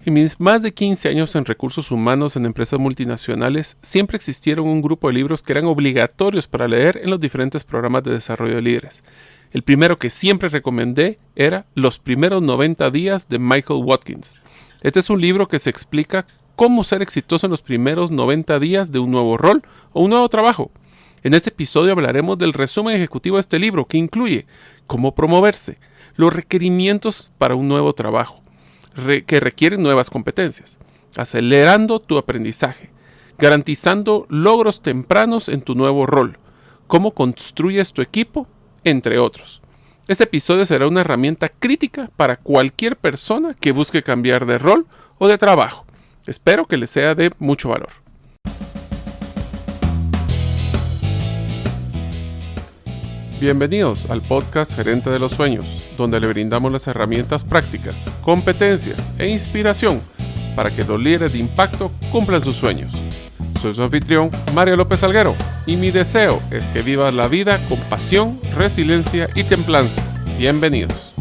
En mis más de 15 años en recursos humanos en empresas multinacionales, siempre existieron un grupo de libros que eran obligatorios para leer en los diferentes programas de desarrollo de líderes. El primero que siempre recomendé era Los primeros 90 días de Michael Watkins. Este es un libro que se explica cómo ser exitoso en los primeros 90 días de un nuevo rol o un nuevo trabajo. En este episodio hablaremos del resumen ejecutivo de este libro, que incluye cómo promoverse, los requerimientos para un nuevo trabajo, que requieren nuevas competencias, acelerando tu aprendizaje, garantizando logros tempranos en tu nuevo rol, cómo construyes tu equipo, entre otros. Este episodio será una herramienta crítica para cualquier persona que busque cambiar de rol o de trabajo. Espero que les sea de mucho valor. Bienvenidos al podcast Gerente de los Sueños, donde le brindamos las herramientas prácticas, competencias e inspiración para que los líderes de impacto cumplan sus sueños. Soy su anfitrión, Mario López Alguero, y mi deseo es que vivas la vida con pasión, resiliencia y templanza. Bienvenidos.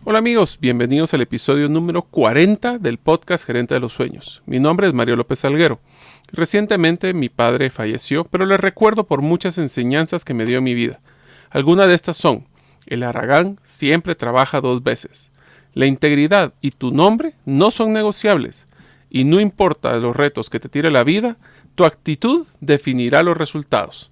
Hola amigos, bienvenidos al episodio número 40 del podcast Gerente de los Sueños. Mi nombre es Mario López Alguero. Recientemente mi padre falleció, pero le recuerdo por muchas enseñanzas que me dio en mi vida. Algunas de estas son: el haragán siempre trabaja 2 veces. La integridad y tu nombre no son negociables. Y no importa los retos que te tire la vida, tu actitud definirá los resultados.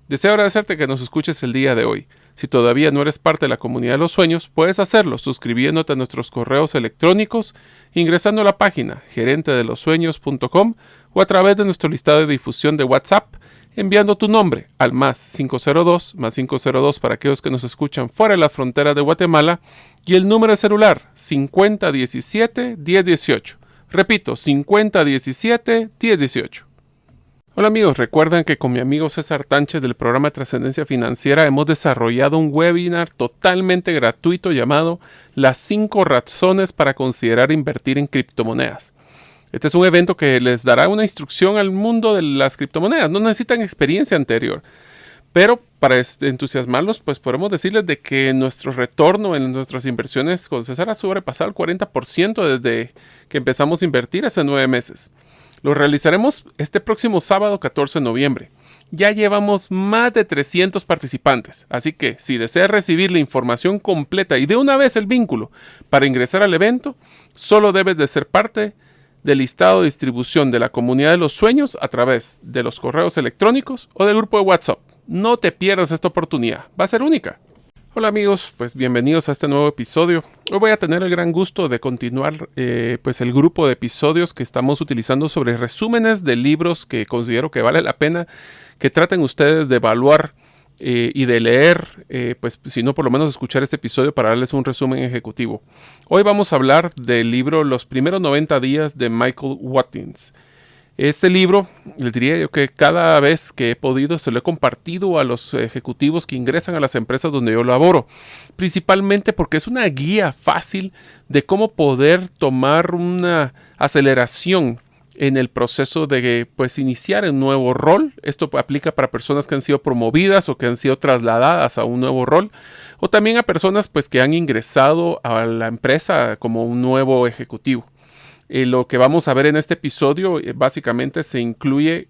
Deseo agradecerte que nos escuches el día de hoy. Si todavía no eres parte de la comunidad de los sueños, puedes hacerlo suscribiéndote a nuestros correos electrónicos, ingresando a la página gerentedelosueños.com o a través de nuestro listado de difusión de WhatsApp, enviando tu nombre al +502 para aquellos que nos escuchan fuera de la frontera de Guatemala, y el número de celular 5017-1018. Repito, 5017-1018. Hola amigos, recuerdan que con mi amigo César Tánchez del programa de Trascendencia Financiera hemos desarrollado un webinar totalmente gratuito llamado Las 5 razones para considerar invertir en criptomonedas. Este es un evento que les dará una instrucción al mundo de las criptomonedas. No necesitan experiencia anterior, pero para entusiasmarlos, pues podemos decirles de que nuestro retorno en nuestras inversiones con César ha sobrepasado el 40% desde que empezamos a invertir hace 9 meses. Lo realizaremos este próximo sábado 14 de noviembre. Ya llevamos más de 300 participantes, así que si deseas recibir la información completa y de una vez el vínculo para ingresar al evento, solo debes de ser parte del listado de distribución de la comunidad de los sueños a través de los correos electrónicos o del grupo de WhatsApp. No te pierdas esta oportunidad, va a ser única. Hola amigos, pues bienvenidos a este nuevo episodio. Hoy voy a tener el gran gusto de continuar el grupo de episodios que estamos utilizando sobre resúmenes de libros que considero que vale la pena que traten ustedes de evaluar y de leer, si no por lo menos escuchar este episodio para darles un resumen ejecutivo. Hoy vamos a hablar del libro Los primeros 90 días de Michael Watkins. Este libro, les diría yo que cada vez que he podido se lo he compartido a los ejecutivos que ingresan a las empresas donde yo laboro, principalmente porque es una guía fácil de cómo poder tomar una aceleración en el proceso de iniciar un nuevo rol. Esto aplica para personas que han sido promovidas o que han sido trasladadas a un nuevo rol, o también a personas que han ingresado a la empresa como un nuevo ejecutivo. Lo que vamos a ver en este episodio básicamente se incluye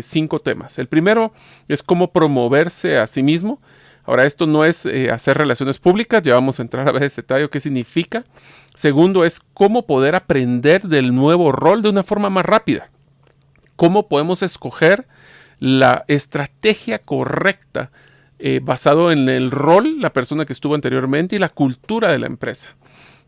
5 temas. El primero es cómo promoverse a sí mismo. Ahora, esto no es hacer relaciones públicas, ya vamos a entrar a ver ese detalle, qué significa. Segundo es cómo poder aprender del nuevo rol de una forma más rápida. Cómo podemos escoger la estrategia correcta basado en el rol, la persona que estuvo anteriormente y la cultura de la empresa.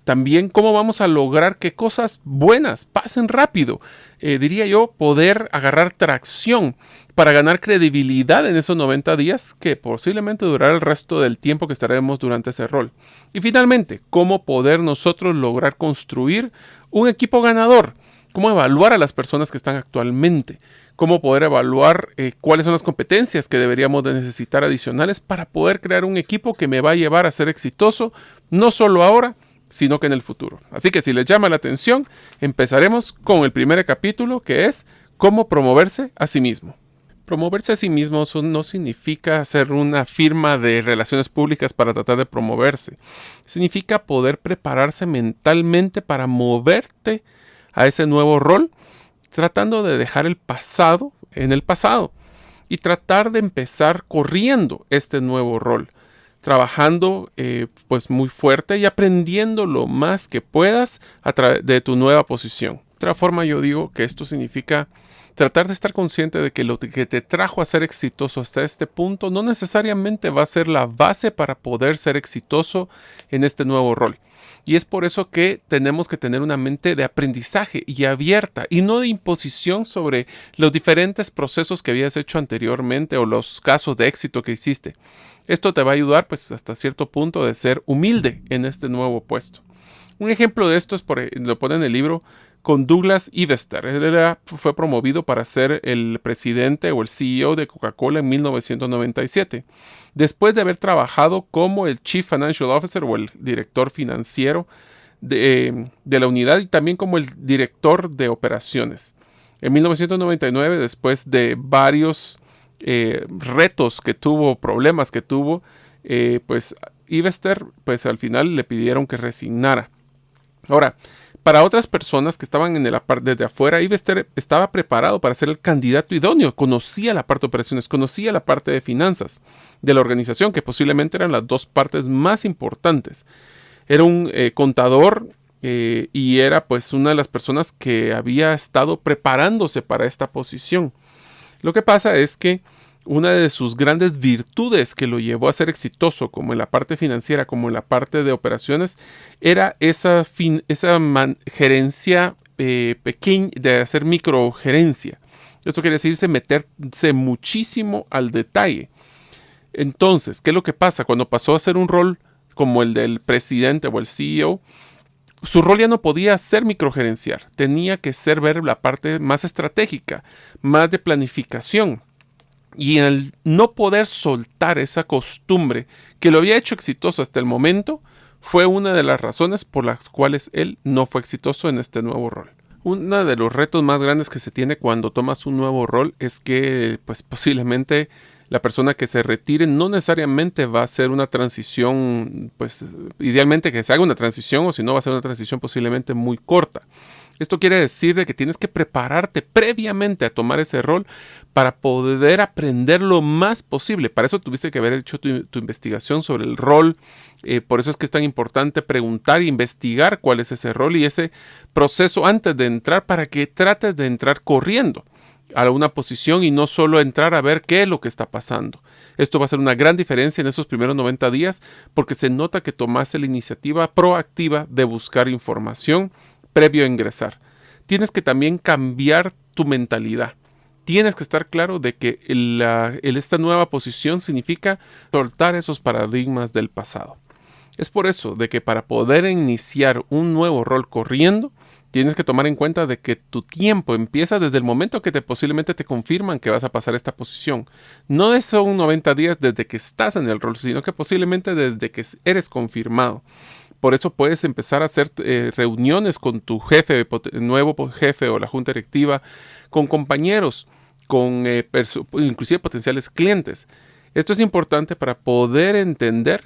También cómo vamos a lograr que cosas buenas pasen rápido. Diría yo, poder agarrar tracción para ganar credibilidad en esos 90 días que posiblemente durará el resto del tiempo que estaremos durante ese rol. Y finalmente, cómo poder nosotros lograr construir un equipo ganador. Cómo evaluar a las personas que están actualmente. Cómo poder evaluar cuáles son las competencias que deberíamos de necesitar adicionales para poder crear un equipo que me va a llevar a ser exitoso, no solo ahora, sino que en el futuro. Así que si les llama la atención, empezaremos con el primer capítulo, que es cómo promoverse a sí mismo. Promoverse a sí mismo no significa hacer una firma de relaciones públicas para tratar de promoverse. Significa poder prepararse mentalmente para moverte a ese nuevo rol, tratando de dejar el pasado en el pasado y tratar de empezar corriendo este nuevo rol, trabajando pues muy fuerte y aprendiendo lo más que puedas a través de tu nueva posición. De otra forma, yo digo que esto significa tratar de estar consciente de que lo que te trajo a ser exitoso hasta este punto no necesariamente va a ser la base para poder ser exitoso en este nuevo rol. Y es por eso que tenemos que tener una mente de aprendizaje y abierta y no de imposición sobre los diferentes procesos que habías hecho anteriormente o los casos de éxito que hiciste. Esto te va a ayudar pues hasta cierto punto de ser humilde en este nuevo puesto. Un ejemplo de esto lo pone en el libro con Douglas Ivester. Él fue promovido para ser el presidente o el CEO de Coca-Cola en 1997. Después de haber trabajado como el Chief Financial Officer o el director financiero de la unidad y también como el director de operaciones. En 1999, después de varios retos que tuvo, problemas que tuvo, pues Ivester pues al final le pidieron que resignara. Ahora, para otras personas que estaban en la parte desde afuera, Ivester estaba preparado para ser el candidato idóneo. Conocía la parte de operaciones, conocía la parte de finanzas de la organización, que posiblemente eran las dos partes más importantes. Era un contador y era pues una de las personas que había estado preparándose para esta posición. Lo que pasa es que una de sus grandes virtudes que lo llevó a ser exitoso, como en la parte financiera, como en la parte de operaciones, era esa gerencia pequeña, de hacer microgerencia. Esto quiere decirse meterse muchísimo al detalle. Entonces, ¿qué es lo que pasa? Cuando pasó a ser un rol como el del presidente o el CEO, su rol ya no podía ser microgerenciar, tenía que ser ver la parte más estratégica, más de planificación. Y el no poder soltar esa costumbre que lo había hecho exitoso hasta el momento fue una de las razones por las cuales él no fue exitoso en este nuevo rol. Uno de los retos más grandes que se tiene cuando tomas un nuevo rol es que pues posiblemente la persona que se retire no necesariamente va a hacer una transición, pues idealmente que se haga una transición, o si no va a ser una transición posiblemente muy corta. Esto quiere decir de que tienes que prepararte previamente a tomar ese rol para poder aprender lo más posible. Para eso tuviste que haber hecho tu investigación sobre el rol. Por eso es que es tan importante preguntar e investigar cuál es ese rol y ese proceso antes de entrar, para que trates de entrar corriendo a una posición y no solo entrar a ver qué es lo que está pasando. Esto va a ser una gran diferencia en esos primeros 90 días porque se nota que tomaste la iniciativa proactiva de buscar información previo a ingresar. Tienes que también cambiar tu mentalidad. Tienes que estar claro de que esta nueva posición significa soltar esos paradigmas del pasado. Es por eso de que para poder iniciar un nuevo rol corriendo, tienes que tomar en cuenta de que tu tiempo empieza desde el momento que posiblemente te confirman que vas a pasar esta posición. No son 90 días desde que estás en el rol, sino que posiblemente desde que eres confirmado. Por eso puedes empezar a hacer reuniones con tu jefe, nuevo jefe o la junta directiva, con compañeros, con inclusive potenciales clientes. Esto es importante para poder entender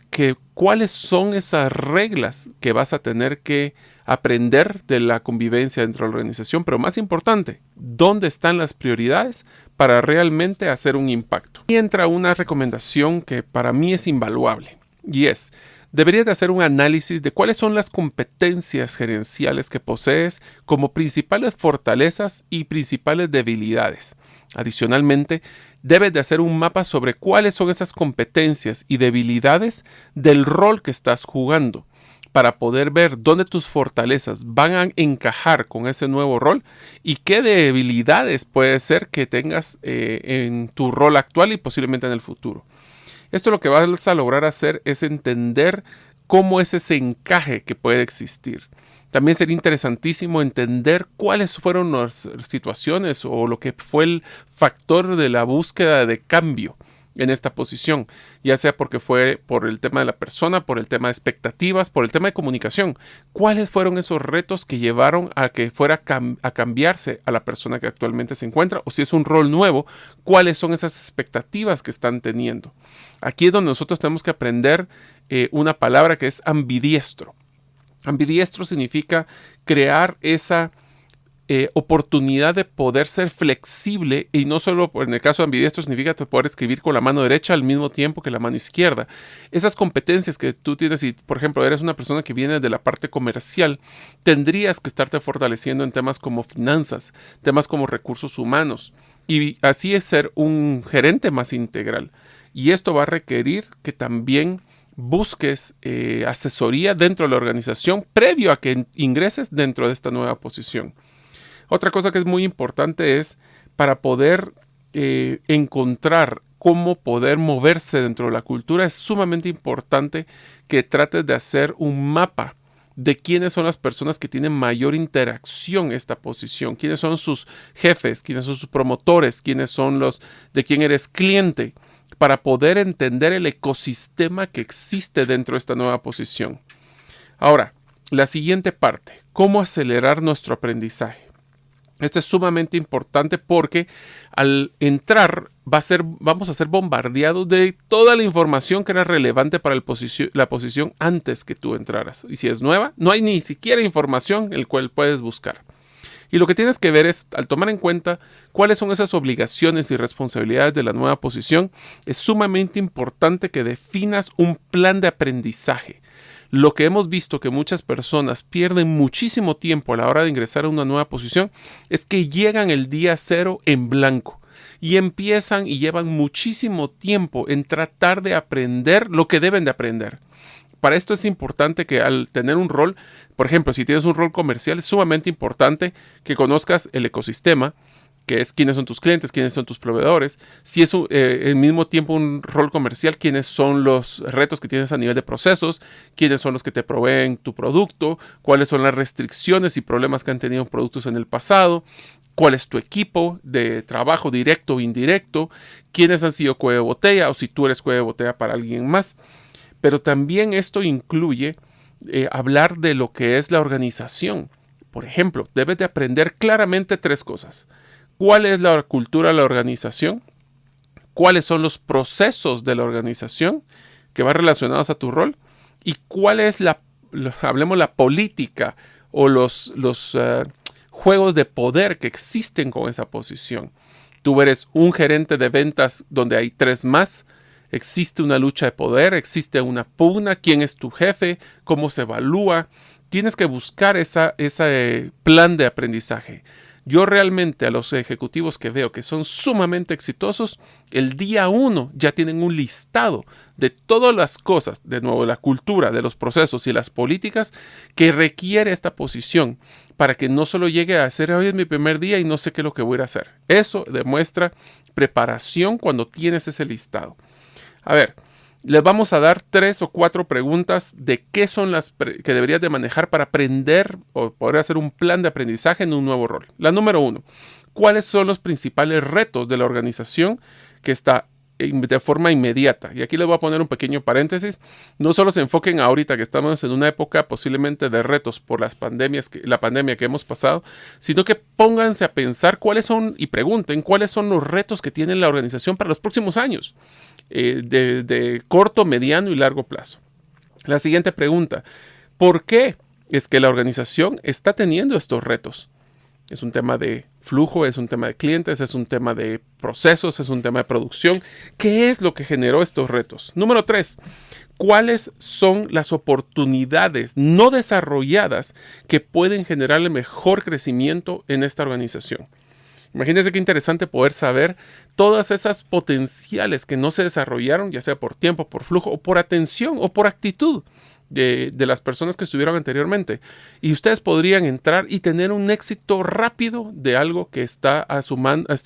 cuáles son esas reglas que vas a tener que aprender de la convivencia dentro de la organización, pero más importante, dónde están las prioridades para realmente hacer un impacto. Y entra una recomendación que para mí es invaluable y es: deberías de hacer un análisis de cuáles son las competencias gerenciales que posees como principales fortalezas y principales debilidades. Adicionalmente, debes de hacer un mapa sobre cuáles son esas competencias y debilidades del rol que estás jugando, para poder ver dónde tus fortalezas van a encajar con ese nuevo rol y qué debilidades puede ser que tengas en tu rol actual y posiblemente en el futuro. Esto lo que vas a lograr hacer es entender cómo es ese encaje que puede existir. También sería interesantísimo entender cuáles fueron las situaciones o lo que fue el factor de la búsqueda de cambio en esta posición, ya sea porque fue por el tema de la persona, por el tema de expectativas, por el tema de comunicación. ¿Cuáles fueron esos retos que llevaron a que fuera a cambiarse a la persona que actualmente se encuentra? O si es un rol nuevo, ¿cuáles son esas expectativas que están teniendo? Aquí es donde nosotros tenemos que aprender una palabra que es ambidiestro. Ambidiestro significa crear esa oportunidad de poder ser flexible, y no solo en el caso de ambidiestro significa poder escribir con la mano derecha al mismo tiempo que la mano izquierda. Esas competencias que tú tienes, si por ejemplo eres una persona que viene de la parte comercial, tendrías que estarte fortaleciendo en temas como finanzas, temas como recursos humanos, y así es ser un gerente más integral. Y esto va a requerir que también busques asesoría dentro de la organización previo a que ingreses dentro de esta nueva posición. Otra cosa que es muy importante es para poder encontrar cómo poder moverse dentro de la cultura, es sumamente importante que trates de hacer un mapa de quiénes son las personas que tienen mayor interacción en esta posición, quiénes son sus jefes, quiénes son sus promotores, quiénes son los de quién eres cliente, para poder entender el ecosistema que existe dentro de esta nueva posición. Ahora, la siguiente parte, ¿cómo acelerar nuestro aprendizaje? Esto es sumamente importante porque al entrar vamos a ser bombardeados de toda la información que era relevante para la posición antes que tú entraras. Y si es nueva, no hay ni siquiera información en la cual puedes buscar. Y lo que tienes que ver es, al tomar en cuenta cuáles son esas obligaciones y responsabilidades de la nueva posición, es sumamente importante que definas un plan de aprendizaje. Lo que hemos visto que muchas personas pierden muchísimo tiempo a la hora de ingresar a una nueva posición es que llegan el día cero en blanco y empiezan y llevan muchísimo tiempo en tratar de aprender lo que deben de aprender. Para esto es importante que al tener un rol, por ejemplo, si tienes un rol comercial, es sumamente importante que conozcas el ecosistema, que es quiénes son tus clientes, quiénes son tus proveedores. Si es al mismo tiempo un rol comercial, quiénes son los retos que tienes a nivel de procesos, quiénes son los que te proveen tu producto, cuáles son las restricciones y problemas que han tenido productos en el pasado, cuál es tu equipo de trabajo directo o indirecto, quiénes han sido cuello de botella o si tú eres cuello de botella para alguien más. Pero también esto incluye hablar de lo que es la organización. Por ejemplo, debes de aprender claramente 3 cosas. ¿Cuál es la cultura de la organización? ¿Cuáles son los procesos de la organización que van relacionados a tu rol? ¿Y cuál es hablemos la política o los juegos de poder que existen con esa posición? Tú eres un gerente de ventas donde hay 3 más. Existe una lucha de poder, existe una pugna, quién es tu jefe, cómo se evalúa. Tienes que buscar ese plan de aprendizaje. Yo realmente a los ejecutivos que veo que son sumamente exitosos, el día 1 ya tienen un listado de todas las cosas, de nuevo, la cultura, de los procesos y las políticas que requiere esta posición para que no solo llegue a ser hoy es mi primer día y no sé qué es lo que voy a hacer. Eso demuestra preparación cuando tienes ese listado. A ver, les vamos a dar 3 o 4 preguntas de qué son las que deberías de manejar para aprender o poder hacer un plan de aprendizaje en un nuevo rol. La número 1, ¿cuáles son los principales retos de la organización que está de forma inmediata? Y aquí les voy a poner un pequeño paréntesis. No solo se enfoquen ahorita que estamos en una época posiblemente de retos por la pandemia que hemos pasado, sino que pónganse a pensar cuáles son y pregunten cuáles son los retos que tiene la organización para los próximos años. De corto, mediano y largo plazo. La siguiente pregunta, ¿por qué es que la organización está teniendo estos retos? Es un tema de flujo, es un tema de clientes, es un tema de procesos, es un tema de producción. ¿Qué es lo que generó estos retos? Número 3, ¿cuáles son las oportunidades no desarrolladas que pueden generar el mejor crecimiento en esta organización? Imagínense qué interesante poder saber todas esas potenciales que no se desarrollaron, ya sea por tiempo, por flujo, o por atención, o por actitud de las personas que estuvieron anteriormente. Y ustedes podrían entrar y tener un éxito rápido de algo que está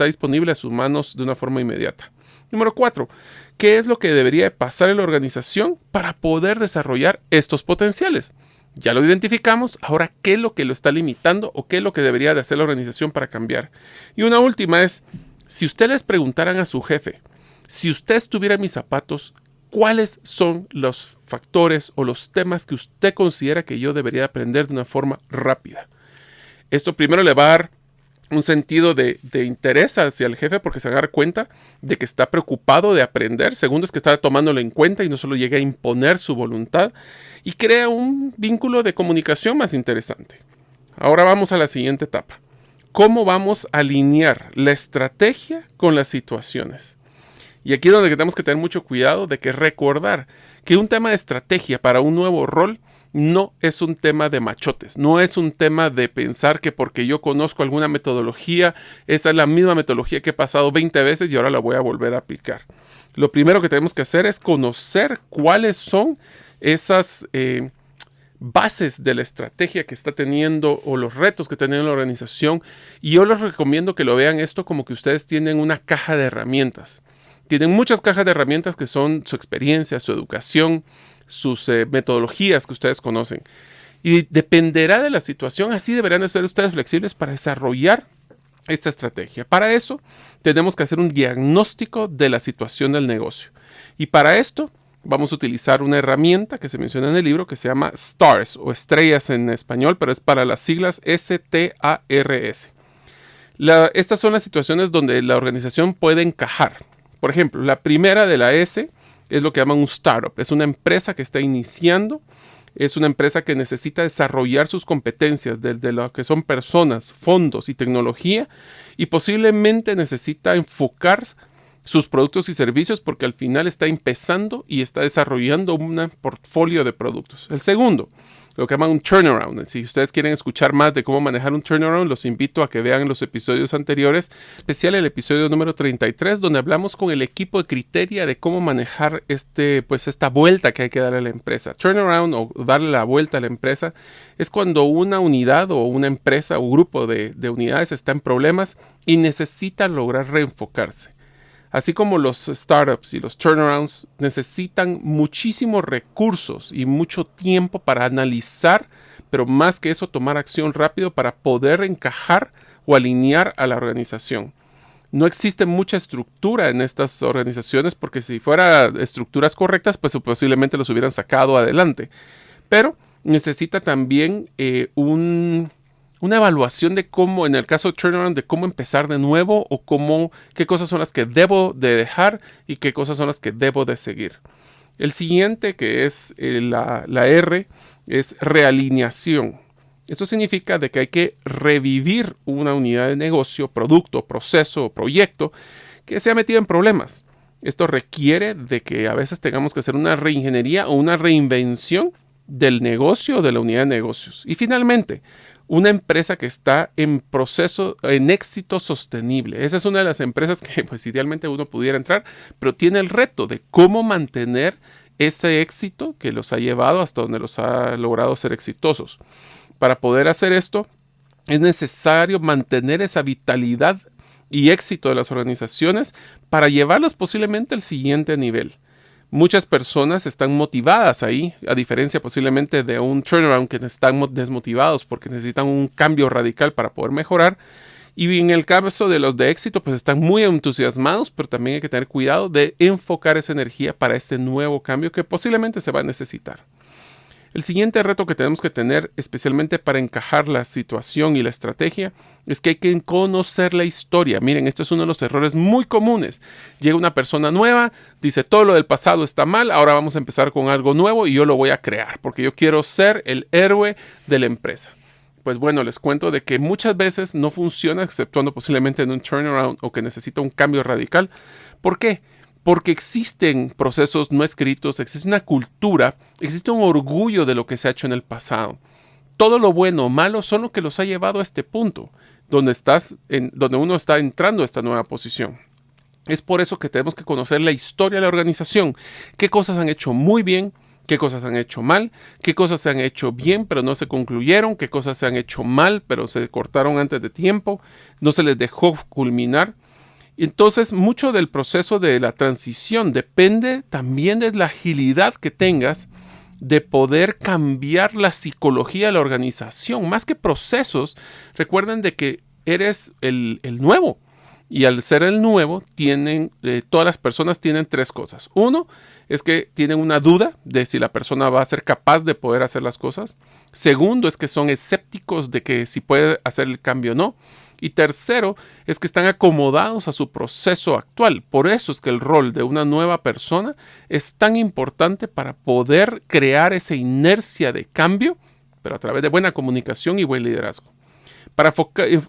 disponible a sus manos de una forma inmediata. Número 4, ¿qué es lo que debería pasar en la organización para poder desarrollar estos potenciales? Ya lo identificamos, ahora ¿qué es lo que lo está limitando o qué es lo que debería de hacer la organización para cambiar? Y una última es, si ustedes preguntaran a su jefe, Si usted estuviera en mis zapatos, ¿cuáles son los factores o los temas que usted considera que yo debería aprender de una forma rápida? Esto primero le va a dar un sentido de interés hacia el jefe porque se va a dar cuenta de que está preocupado de aprender. Segundo, es que está tomándolo en cuenta y no solo llega a imponer su voluntad, y crea un vínculo de comunicación más interesante. Ahora vamos a la siguiente etapa. ¿Cómo vamos a alinear la estrategia con las situaciones? Y aquí es donde tenemos que tener mucho cuidado de que recordar que un tema de estrategia para un nuevo rol no es un tema de machotes, no es un tema de pensar que porque yo conozco alguna metodología, esa es la misma metodología que he pasado 20 veces y ahora la voy a volver a aplicar. Lo primero que tenemos que hacer es conocer cuáles son esas bases de la estrategia que está teniendo o los retos que tiene la organización. Y yo les recomiendo que lo vean esto como que ustedes tienen una caja de herramientas. Tienen muchas cajas de herramientas que son su experiencia, su educación, sus metodologías que ustedes conocen. Y dependerá de la situación, así deberán de ser ustedes flexibles para desarrollar esta estrategia. Para eso tenemos que hacer un diagnóstico de la situación del negocio. Y para esto vamos a utilizar una herramienta que se menciona en el libro que se llama STARS o estrellas en español, pero es para las siglas STARS. Estas son las situaciones donde la organización puede encajar. Por ejemplo, la primera de la S es lo que llaman un startup. Es una empresa que está iniciando, es una empresa que necesita desarrollar sus competencias desde lo que son personas, fondos y tecnología, y posiblemente necesita enfocar sus productos y servicios porque al final está empezando y está desarrollando un portfolio de productos. El segundo, lo que llaman un turnaround. Si ustedes quieren escuchar más de cómo manejar un turnaround, los invito a que vean los episodios anteriores, especial el episodio número 33, donde hablamos con el equipo de Criteria de cómo manejar esta vuelta que hay que darle a la empresa. Turnaround o darle la vuelta a la empresa es cuando una unidad o una empresa o grupo de unidades está en problemas y necesita lograr reenfocarse. Así como los startups y los turnarounds necesitan muchísimos recursos y mucho tiempo para analizar, pero más que eso tomar acción rápido para poder encajar o alinear a la organización. No existe mucha estructura en estas organizaciones porque si fueran estructuras correctas, pues posiblemente los hubieran sacado adelante. Pero necesita también una evaluación de cómo, en el caso de turnaround, de cómo empezar de nuevo o qué cosas son las que debo de dejar y qué cosas son las que debo de seguir. El siguiente, que es la R, es realineación. Esto significa de que hay que revivir una unidad de negocio, producto, proceso o proyecto que se ha metido en problemas. Esto requiere de que a veces tengamos que hacer una reingeniería o una reinvención del negocio o de la unidad de negocios. Y finalmente, una empresa que está en proceso, en éxito sostenible. Esa es una de las empresas que pues idealmente uno pudiera entrar, pero tiene el reto de cómo mantener ese éxito que los ha llevado hasta donde los ha logrado ser exitosos. Para poder hacer esto, es necesario mantener esa vitalidad y éxito de las organizaciones para llevarlas posiblemente al siguiente nivel. Muchas personas están motivadas ahí, a diferencia posiblemente de un turnaround que están desmotivados porque necesitan un cambio radical para poder mejorar. Y en el caso de los de éxito, pues están muy entusiasmados, pero también hay que tener cuidado de enfocar esa energía para este nuevo cambio que posiblemente se va a necesitar. El siguiente reto que tenemos que tener, especialmente para encajar la situación y la estrategia, es que hay que conocer la historia. Miren, esto es uno de los errores muy comunes. Llega una persona nueva, dice todo lo del pasado está mal, ahora vamos a empezar con algo nuevo y yo lo voy a crear porque yo quiero ser el héroe de la empresa. Pues bueno, les cuento de que muchas veces no funciona, exceptuando posiblemente en un turnaround o que necesita un cambio radical. ¿Por qué? Porque existen procesos no escritos, existe una cultura, existe un orgullo de lo que se ha hecho en el pasado. Todo lo bueno o malo son lo que los ha llevado a este punto, donde uno está entrando a esta nueva posición. Es por eso que tenemos que conocer la historia de la organización, qué cosas han hecho muy bien, qué cosas han hecho mal, qué cosas se han hecho bien pero no se concluyeron, qué cosas se han hecho mal pero se cortaron antes de tiempo, no se les dejó culminar. Entonces, mucho del proceso de la transición depende también de la agilidad que tengas de poder cambiar la psicología de la organización. Más que procesos, recuerden de que eres el nuevo Y al ser el nuevo, todas las personas tienen tres cosas. Uno, es que tienen una duda de si la persona va a ser capaz de poder hacer las cosas. Segundo, es que son escépticos de que si puede hacer el cambio o no. Y tercero, es que están acomodados a su proceso actual. Por eso es que el rol de una nueva persona es tan importante para poder crear esa inercia de cambio, pero a través de buena comunicación y buen liderazgo.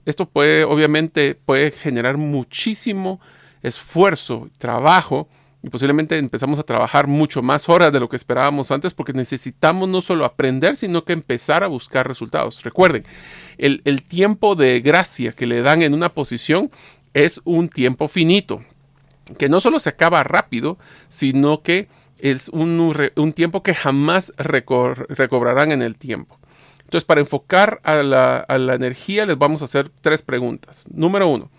Esto obviamente puede generar muchísimo esfuerzo, trabajo, y posiblemente empezamos a trabajar mucho más horas de lo que esperábamos antes porque necesitamos no solo aprender, sino que empezar a buscar resultados. Recuerden, el tiempo de gracia que le dan en una posición es un tiempo finito, que no solo se acaba rápido, sino que es un tiempo que jamás recobrarán en el tiempo. Entonces, para enfocar a la energía, les vamos a hacer tres preguntas. Número 1,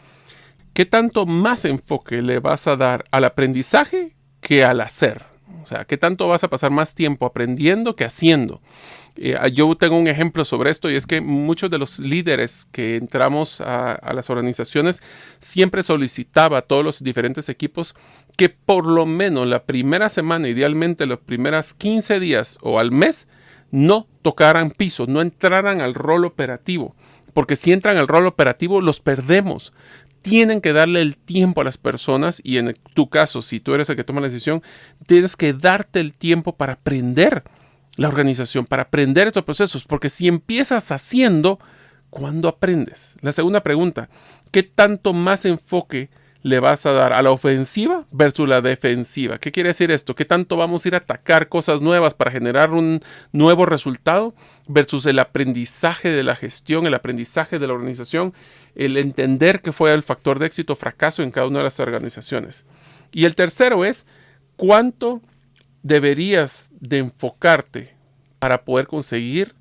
¿qué tanto más enfoque le vas a dar al aprendizaje que al hacer? O sea, ¿qué tanto vas a pasar más tiempo aprendiendo que haciendo? Yo tengo un ejemplo sobre esto y es que muchos de los líderes que entramos a las organizaciones siempre solicitaba a todos los diferentes equipos que por lo menos la primera semana, idealmente los primeros 15 días o al mes, no tocaran piso, no entraran al rol operativo, porque si entran al rol operativo los perdemos. Tienen que darle el tiempo a las personas y en tu caso, si tú eres el que toma la decisión, tienes que darte el tiempo para aprender la organización, para aprender estos procesos, porque si empiezas haciendo, ¿cuándo aprendes? La segunda pregunta, ¿qué tanto más enfoque le vas a dar a la ofensiva versus la defensiva? ¿Qué quiere decir esto? ¿Qué tanto vamos a ir a atacar cosas nuevas para generar un nuevo resultado versus el aprendizaje de la gestión, el aprendizaje de la organización, el entender qué fue el factor de éxito o fracaso en cada una de las organizaciones? Y el tercero es, ¿cuánto deberías de enfocarte para poder conseguir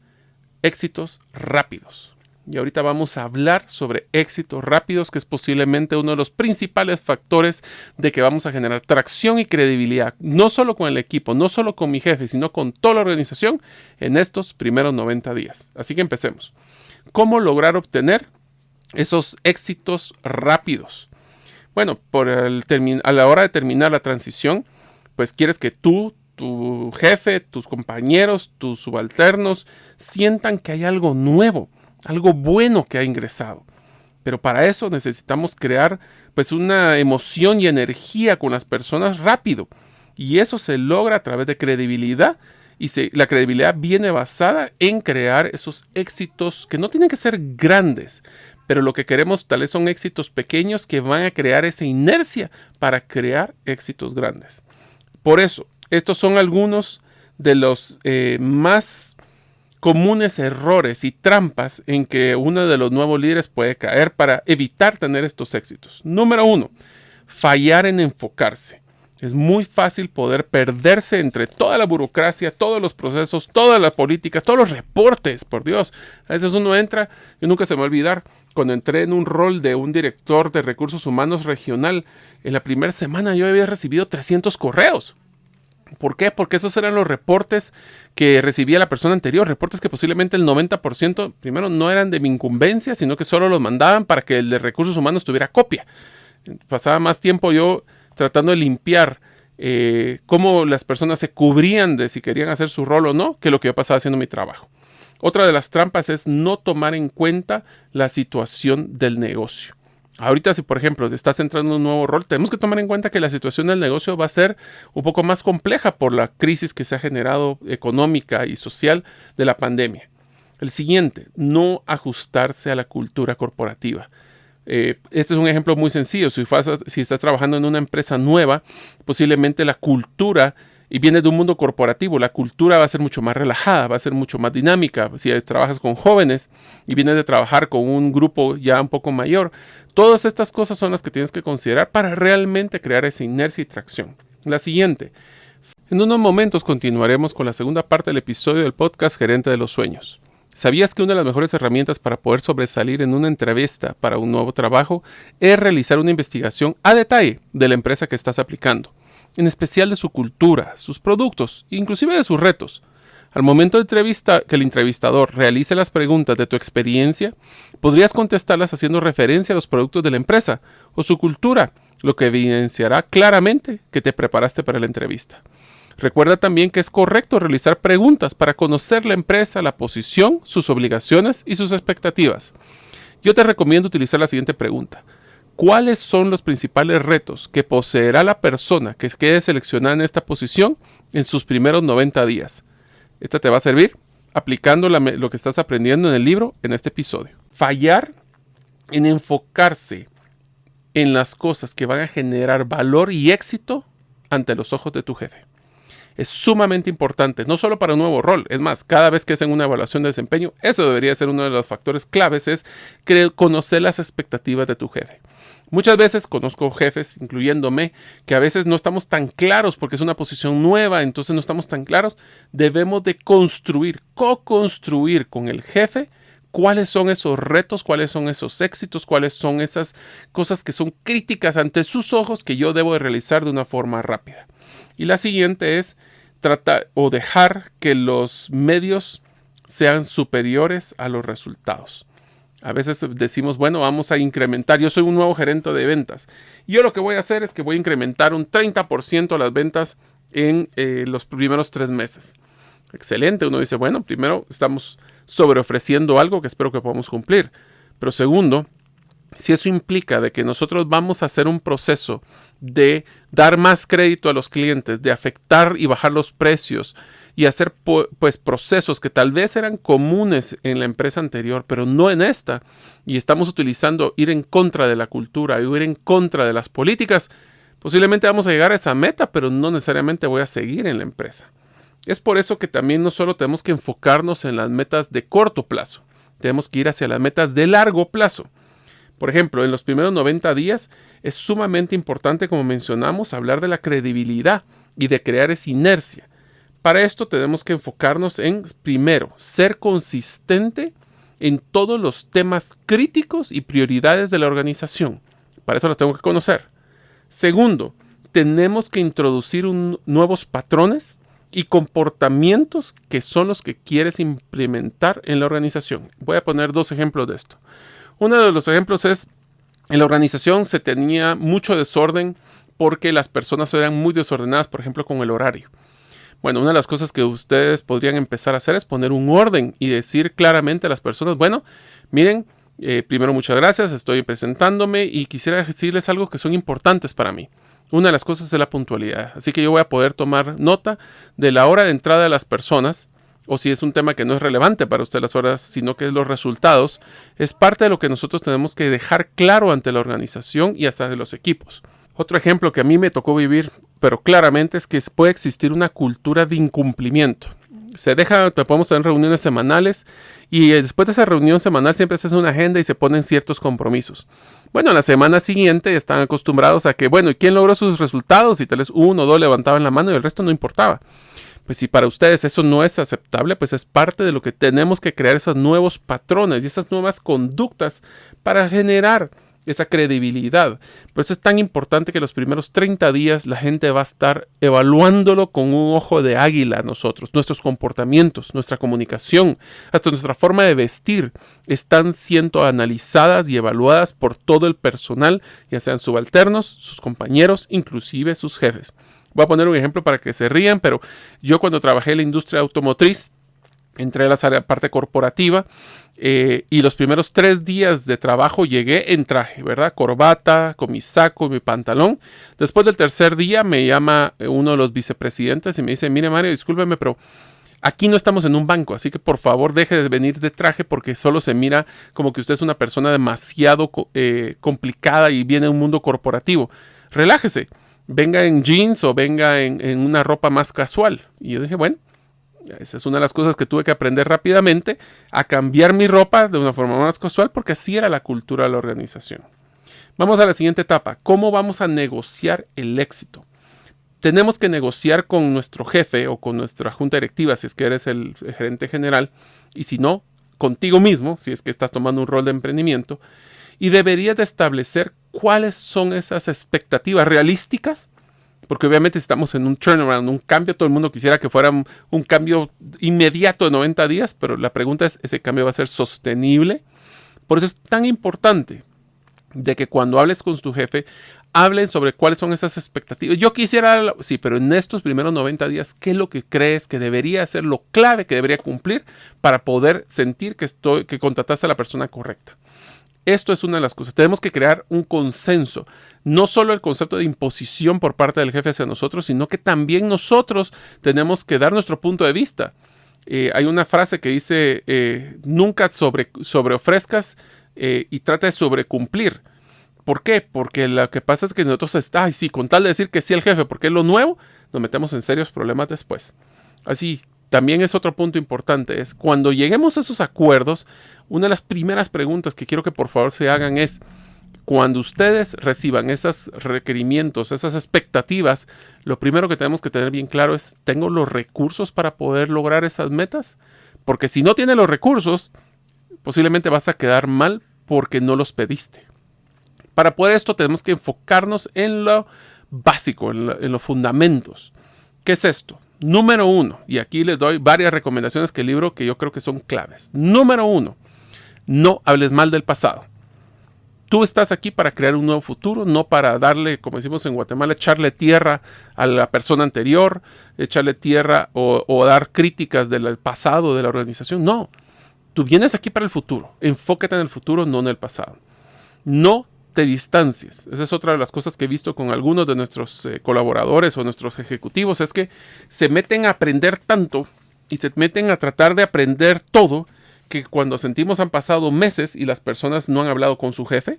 éxitos rápidos? Y ahorita vamos a hablar sobre éxitos rápidos, que es posiblemente uno de los principales factores de que vamos a generar tracción y credibilidad, no solo con el equipo, no solo con mi jefe, sino con toda la organización en estos primeros 90 días. Así que empecemos. ¿Cómo lograr obtener esos éxitos rápidos? Bueno, a la hora de terminar la transición, pues quieres que tu jefe, tus compañeros, tus subalternos sientan que hay algo nuevo, algo bueno que ha ingresado. Pero para eso necesitamos crear pues una emoción y energía con las personas rápido. Y eso se logra a través de credibilidad. Y la credibilidad viene basada en crear esos éxitos que no tienen que ser grandes. Pero lo que queremos tal vez son éxitos pequeños que van a crear esa inercia para crear éxitos grandes. Por eso, estos son algunos de los más comunes errores y trampas en que uno de los nuevos líderes puede caer para evitar tener estos éxitos. Número 1, fallar en enfocarse. Es muy fácil poder perderse entre toda la burocracia, todos los procesos, todas las políticas, todos los reportes, por Dios. A veces uno entra, yo nunca se me va a olvidar, cuando entré en un rol de un director de recursos humanos regional, en la primera semana yo había recibido 300 correos. ¿Por qué? Porque esos eran los reportes que recibía la persona anterior, reportes que posiblemente el 90% primero no eran de mi incumbencia, sino que solo los mandaban para que el de recursos humanos tuviera copia. Pasaba más tiempo yo tratando de limpiar cómo las personas se cubrían de si querían hacer su rol o no, que lo que yo pasaba haciendo mi trabajo. Otra de las trampas es no tomar en cuenta la situación del negocio. Ahorita, si por ejemplo estás entrando en un nuevo rol, tenemos que tomar en cuenta que la situación del negocio va a ser un poco más compleja por la crisis que se ha generado económica y social de la pandemia. El siguiente, no ajustarse a la cultura corporativa. Este es un ejemplo muy sencillo. Si estás trabajando en una empresa nueva, posiblemente la cultura, y viene de un mundo corporativo, la cultura va a ser mucho más relajada, va a ser mucho más dinámica. Si trabajas con jóvenes y vienes de trabajar con un grupo ya un poco mayor, todas estas cosas son las que tienes que considerar para realmente crear esa inercia y tracción. La siguiente. En unos momentos continuaremos con la segunda parte del episodio del podcast Gerente de los Sueños. ¿Sabías que una de las mejores herramientas para poder sobresalir en una entrevista para un nuevo trabajo es realizar una investigación a detalle de la empresa que estás aplicando? En especial de su cultura, sus productos, inclusive de sus retos. Al momento de que el entrevistador realice las preguntas de tu experiencia, podrías contestarlas haciendo referencia a los productos de la empresa o su cultura, lo que evidenciará claramente que te preparaste para la entrevista. Recuerda también que es correcto realizar preguntas para conocer la empresa, la posición, sus obligaciones y sus expectativas. Yo te recomiendo utilizar la siguiente pregunta. ¿Cuáles son los principales retos que poseerá la persona que quede seleccionada en esta posición en sus primeros 90 días? Esta te va a servir aplicando lo que estás aprendiendo en el libro en este episodio. Fallar en enfocarse en las cosas que van a generar valor y éxito ante los ojos de tu jefe. Es sumamente importante, no solo para un nuevo rol. Es más, cada vez que hacen una evaluación de desempeño, eso debería ser uno de los factores claves, es conocer las expectativas de tu jefe. Muchas veces conozco jefes, incluyéndome, que a veces no estamos tan claros porque es una posición nueva, entonces no estamos tan claros. Debemos de co-construir con el jefe cuáles son esos retos, cuáles son esos éxitos, cuáles son esas cosas que son críticas ante sus ojos que yo debo de realizar de una forma rápida. Y la siguiente es tratar o dejar que los medios sean superiores a los resultados. A veces decimos, bueno, vamos a incrementar. Yo soy un nuevo gerente de ventas. Yo lo que voy a hacer es que voy a incrementar un 30% las ventas en los primeros 3 meses. Excelente. Uno dice, bueno, primero estamos sobreofreciendo algo que espero que podamos cumplir. Pero segundo, si eso implica de que nosotros vamos a hacer un proceso de dar más crédito a los clientes, de afectar y bajar los precios y hacer pues procesos que tal vez eran comunes en la empresa anterior, pero no en esta, y estamos utilizando ir en contra de la cultura y ir en contra de las políticas, posiblemente vamos a llegar a esa meta, pero no necesariamente voy a seguir en la empresa. Es por eso que también no solo tenemos que enfocarnos en las metas de corto plazo, tenemos que ir hacia las metas de largo plazo. Por ejemplo, en los primeros 90 días es sumamente importante, como mencionamos, hablar de la credibilidad y de crear esa inercia. Para esto tenemos que enfocarnos en, primero, ser consistente en todos los temas críticos y prioridades de la organización. Para eso las tengo que conocer. Segundo, tenemos que introducir nuevos patrones y comportamientos que son los que quieres implementar en la organización. Voy a poner 2 ejemplos de esto. Uno de los ejemplos es, en la organización se tenía mucho desorden porque las personas eran muy desordenadas, por ejemplo, con el horario. Bueno, una de las cosas que ustedes podrían empezar a hacer es poner un orden y decir claramente a las personas, bueno, miren, primero muchas gracias, estoy presentándome y quisiera decirles algo que son importantes para mí. Una de las cosas es la puntualidad, así que yo voy a poder tomar nota de la hora de entrada de las personas, o si es un tema que no es relevante para usted las horas, sino que es los resultados, es parte de lo que nosotros tenemos que dejar claro ante la organización y hasta de los equipos. Otro ejemplo que a mí me tocó vivir, pero claramente, es que puede existir una cultura de incumplimiento. Podemos tener reuniones semanales y después de esa reunión semanal siempre se hace una agenda y se ponen ciertos compromisos. Bueno, la semana siguiente están acostumbrados a que, bueno, ¿y quién logró sus resultados? Y tal vez 1 o 2 levantaban la mano y el resto no importaba. Pues si para ustedes eso no es aceptable, pues es parte de lo que tenemos que crear, esos nuevos patrones y esas nuevas conductas para generar esa credibilidad. Por eso es tan importante que los primeros 30 días la gente va a estar evaluándolo con un ojo de águila a nosotros. Nuestros comportamientos, nuestra comunicación, hasta nuestra forma de vestir están siendo analizadas y evaluadas por todo el personal, ya sean subalternos, sus compañeros, inclusive sus jefes. Voy a poner un ejemplo para que se rían, pero yo cuando trabajé en la industria automotriz, entré a la parte corporativa y los primeros 3 días de trabajo llegué en traje, ¿verdad? Corbata, con mi saco, mi pantalón. Después del 3er día me llama uno de los vicepresidentes y me dice, mire Mario, discúlpeme, pero aquí no estamos en un banco, así que por favor deje de venir de traje porque solo se mira como que usted es una persona demasiado complicada y viene de un mundo corporativo. Relájese, venga en jeans o venga en una ropa más casual. Y yo dije, bueno, esa es una de las cosas que tuve que aprender rápidamente, a cambiar mi ropa de una forma más casual porque así era la cultura de la organización. Vamos a la siguiente etapa. ¿Cómo vamos a negociar el éxito? Tenemos que negociar con nuestro jefe o con nuestra junta directiva si es que eres el gerente general y si no, contigo mismo si es que estás tomando un rol de emprendimiento y deberías de establecer cuáles son esas expectativas realísticas Porque obviamente estamos en un turnaround, un cambio. Todo el mundo quisiera que fuera un cambio inmediato de 90 días, pero la pregunta es, ¿ese cambio va a ser sostenible? Por eso es tan importante de que cuando hables con tu jefe, hablen sobre cuáles son esas expectativas. Yo quisiera, sí, pero en estos primeros 90 días, ¿qué es lo que crees que debería ser lo clave que debería cumplir para poder sentir que contrataste a la persona correcta? Esto es una de las cosas. Tenemos que crear un consenso. No solo el concepto de imposición por parte del jefe hacia nosotros, sino que también nosotros tenemos que dar nuestro punto de vista. Hay una frase que dice, nunca sobreofrezcas y trata de sobrecumplir. ¿Por qué? Porque lo que pasa es que nosotros sí, con tal de decir que sí al jefe, porque es lo nuevo, nos metemos en serios problemas después. Así, también es otro punto importante, es cuando lleguemos a esos acuerdos, una de las primeras preguntas que quiero que por favor se hagan es, cuando ustedes reciban esos requerimientos, esas expectativas, lo primero que tenemos que tener bien claro es, ¿tengo los recursos para poder lograr esas metas? Porque si no tienes los recursos, posiblemente vas a quedar mal porque no los pediste. Para poder esto tenemos que enfocarnos en lo básico, en los fundamentos. ¿Qué es esto? Número 1, y aquí les doy varias recomendaciones que el libro que yo creo que son claves. Número 1, no hables mal del pasado. Tú estás aquí para crear un nuevo futuro, no para darle, como decimos en Guatemala, echarle tierra a la persona anterior, echarle tierra o dar críticas del pasado de la organización. No, tú vienes aquí para el futuro. Enfócate en el futuro, no en el pasado. No te distancies. Esa es otra de las cosas que he visto con algunos de nuestros colaboradores o nuestros ejecutivos, es que se meten a aprender tanto y se meten a tratar de aprender todo, que cuando sentimos han pasado meses y las personas no han hablado con su jefe